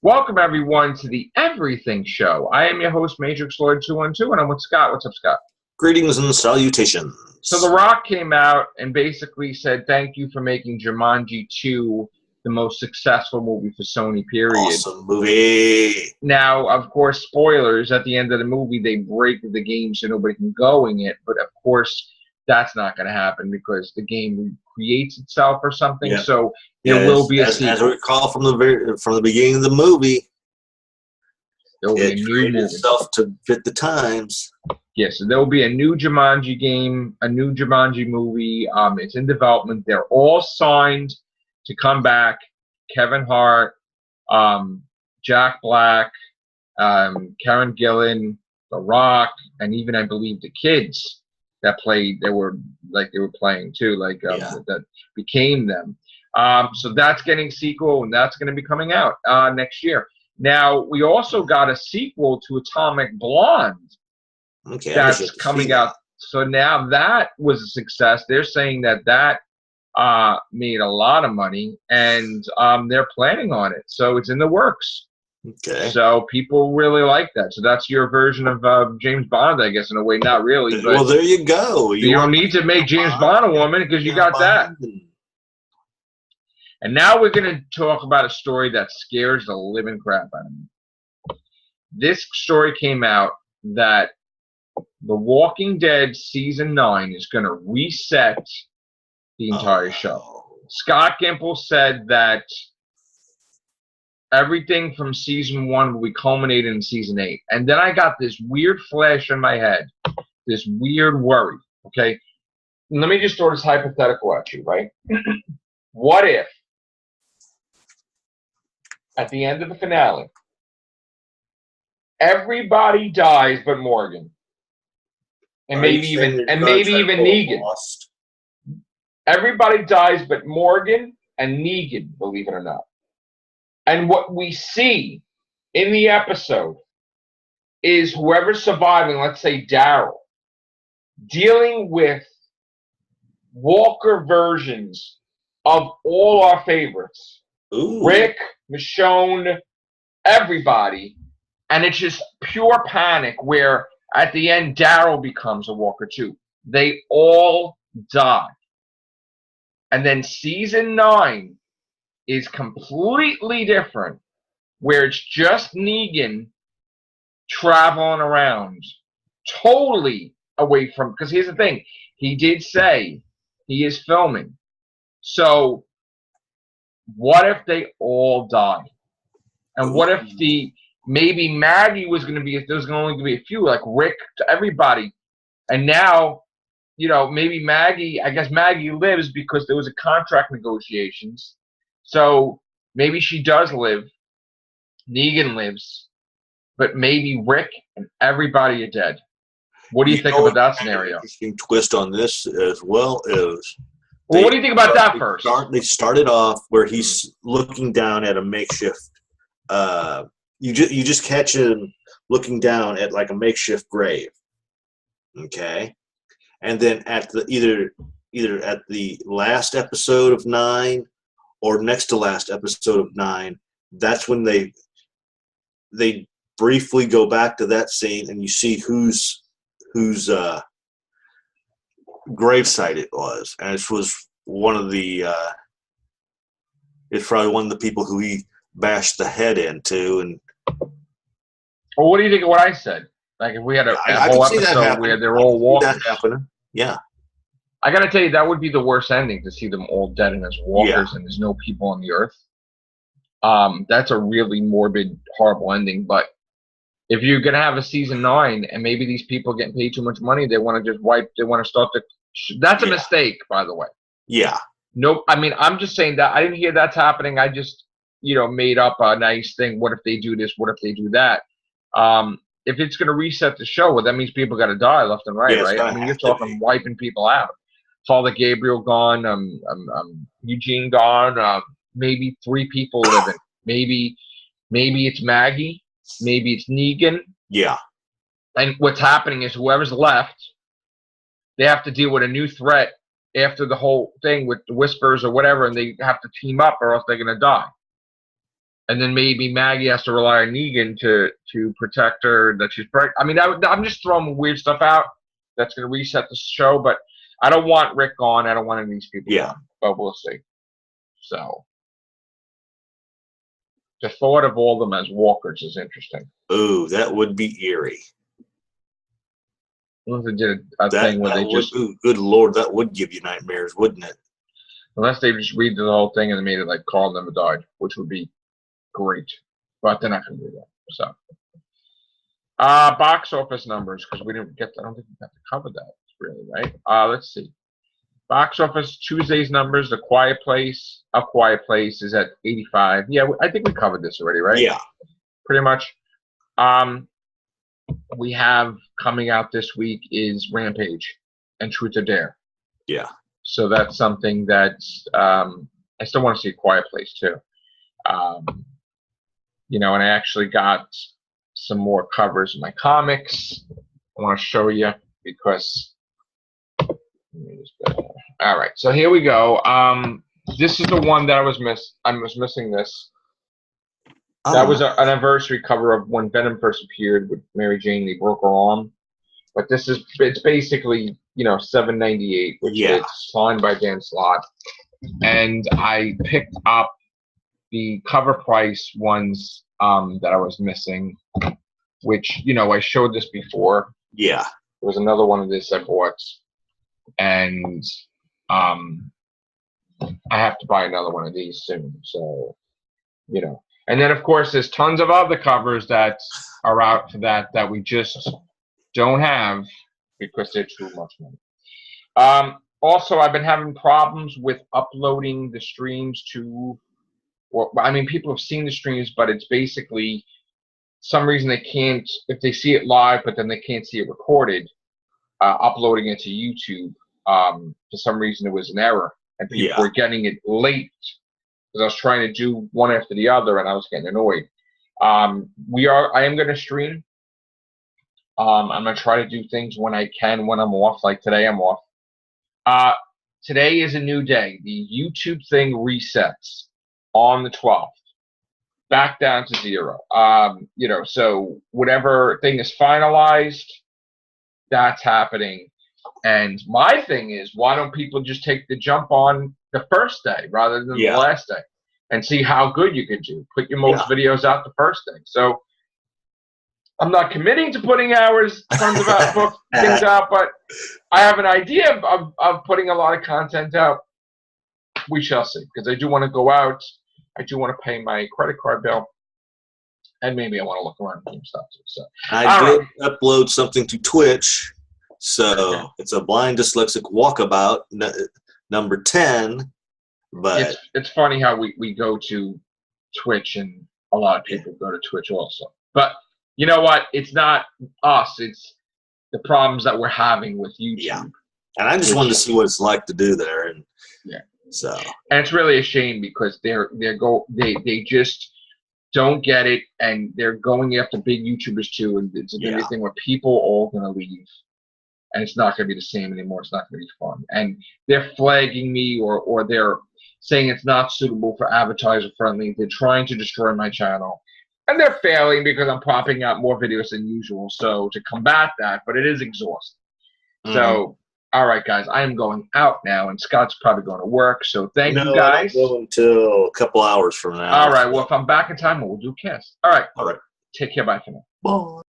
Welcome, everyone, to the Everything Show. I am your host, Matrixlord212, and I'm with Scott. What's up, Scott? Greetings and salutations. So The Rock came out and basically said, thank you for making Jumanji 2 the most successful movie for Sony, period. Awesome movie. Now, of course, spoilers, at the end of the movie, they break the game so nobody can go in it, but of course, that's not going to happen because the game creates itself or something, yeah. so there will be a sequel. As I recall from the beginning of the movie, it created itself to fit the times. Yes, so there will be a new Jumanji game, a new Jumanji movie. It's in development. They're all signed to come back. Kevin Hart, Jack Black, Karen Gillan, The Rock, and even I believe the kids that played. They were playing too, that became them. So that's getting a sequel, and that's going to be coming out next year. Now, we also got a sequel to Atomic Blonde that's coming out. So now that was a success. They're saying that made a lot of money, and they're planning on it. So it's in the works. Okay. So people really like that. So that's your version of James Bond, I guess, in a way. Not really. But well, there you go. You don't need to make James Bond a woman because you got that. And now we're going to talk about a story that scares the living crap out of me. This story came out that The Walking Dead Season 9 is going to reset the entire show. Scott Gimple said that everything from Season 1 will be culminated in Season 8. And then I got this weird flash in my head, this weird worry, okay? Let me just throw this hypothetical at you, right? What if at the end of the finale, everybody dies but Morgan, and maybe even Negan. Lost? Everybody dies but Morgan and Negan, believe it or not. And what we see in the episode is whoever's surviving, let's say Daryl, dealing with Walker versions of all our favorites. Ooh. Rick, Michonne, everybody, and it's just pure panic where at the end Daryl becomes a Walker too. They all die. And then Season 9 is completely different, where it's just Negan traveling around, totally away from, because here's the thing, he did say he is filming. So what if they all die? And what if maybe Maggie was going to be, there was only going to be a few, like Rick to everybody. And now, maybe Maggie, I guess Maggie lives because there was a contract negotiations. So maybe she does live. Negan lives. But maybe Rick and everybody are dead. What do you think about that scenario? Interesting twist on this as well is... Well, what do you think about that first? They started off where he's looking down at a makeshift... You just catch him looking down at like a makeshift grave. Okay? And then at the either at the last episode of 9 or next to last episode of 9, that's when they briefly go back to that scene and you see whose gravesite it was. And it was one of the it's probably one of the people who he bashed the head into. And well, what do you think of what I said? Like if we had a whole episode where they're all walking. That happening. Yeah. I gotta tell you, that would be the worst ending, to see them all dead and as walkers and there's no people on the earth. That's a really morbid, horrible ending. But if you're gonna have a Season 9 and maybe these people are getting paid too much money, they want to just they want to start that's a mistake, by the way. Yeah. Nope. I mean, I'm just saying that I didn't hear that's happening. I just, made up a nice thing. What if they do this? What if they do that? If it's going to reset the show, well, that means people got to die left and right, right? I mean, you're talking wiping people out. Father Gabriel gone, Eugene gone, maybe 3 people living. Maybe it's Maggie, maybe it's Negan. Yeah. And what's happening is whoever's left, they have to deal with a new threat after the whole thing with the Whispers or whatever, and they have to team up or else they're going to die. And then maybe Maggie has to rely on Negan to protect her that she's pregnant. I mean, I'm just throwing weird stuff out that's going to reset the show, but I don't want Rick gone. I don't want any of these people gone, but we'll see. So the thought of all of them as walkers is interesting. Ooh, that would be eerie. Unless they did a thing where they just... Ooh, good Lord, that would give you nightmares, wouldn't it? Unless they just read the whole thing and made it like Carl never died, which would be great. But they're not going to do that. So, box office numbers, because we didn't get. I don't think we have to cover that really, right? Let's see. Box office Tuesday's numbers. A Quiet Place is at 85. Yeah, I think we covered this already, right? Yeah, pretty much. We have coming out this week is Rampage and Truth or Dare. Yeah. So that's something that's I still want to see A Quiet Place too. You know, and I actually got some more covers in my comics. I want to show you because. All right, so here we go. This is the one that I was missing this. Oh. That was an anniversary cover of when Venom first appeared with Mary Jane. They broke her arm, but it's basically, you know, $7.98, which is signed by Dan Slott. And I picked up the cover price ones that I was missing, which, you know, I showed this before. Yeah. There was another one of this I bought, and I have to buy another one of these soon. So, you know. And then, of course, there's tons of other covers that are out for that we just don't have because they're too much money. Also, I've been having problems with uploading the streams to, well, I mean, people have seen the streams, but it's basically some reason they can't, if they see it live, but then they can't see it recorded, uploading it to YouTube. For some reason, it was an error, and people were getting it late because I was trying to do one after the other, and I was getting annoyed. I am going to stream. I'm going to try to do things when I can, when I'm off. Like today, I'm off. Today is a new day. The YouTube thing resets on the 12th, back down to 0. You know, so whatever thing is finalized, that's happening. And my thing is, why don't people just take the jump on the first day rather than the last day and see how good you can do? Put your most videos out the first day. So I'm not committing to putting tons of things out, but I have an idea of putting a lot of content out. We shall see, because I do want to go out. I do want to pay my credit card bill, and maybe I want to look around and stuff too. So I did upload something to Twitch, so it's a blind dyslexic walkabout number 10. But it's funny how we go to Twitch, and a lot of people go to Twitch also. But you know what? It's not us. It's the problems that we're having with YouTube. Yeah. And I just wanted to see what it's like to do there, and so. And it's really a shame because they just don't get it, and they're going after big YouTubers too, and it's going to be a thing where people are all going to leave, and it's not going to be the same anymore. It's not going to be fun, and they're flagging me or they're saying it's not suitable for advertiser friendly. They're trying to destroy my channel. And they're failing because I'm popping out more videos than usual. So to combat that, but it is exhausting. So, all right, guys, I am going out now, and Scott's probably going to work. So thank you, guys. I don't go until a couple hours from now. All right. Well, if I'm back in time, we'll do cast. All right. All right. Take care. Bye for now. Bye.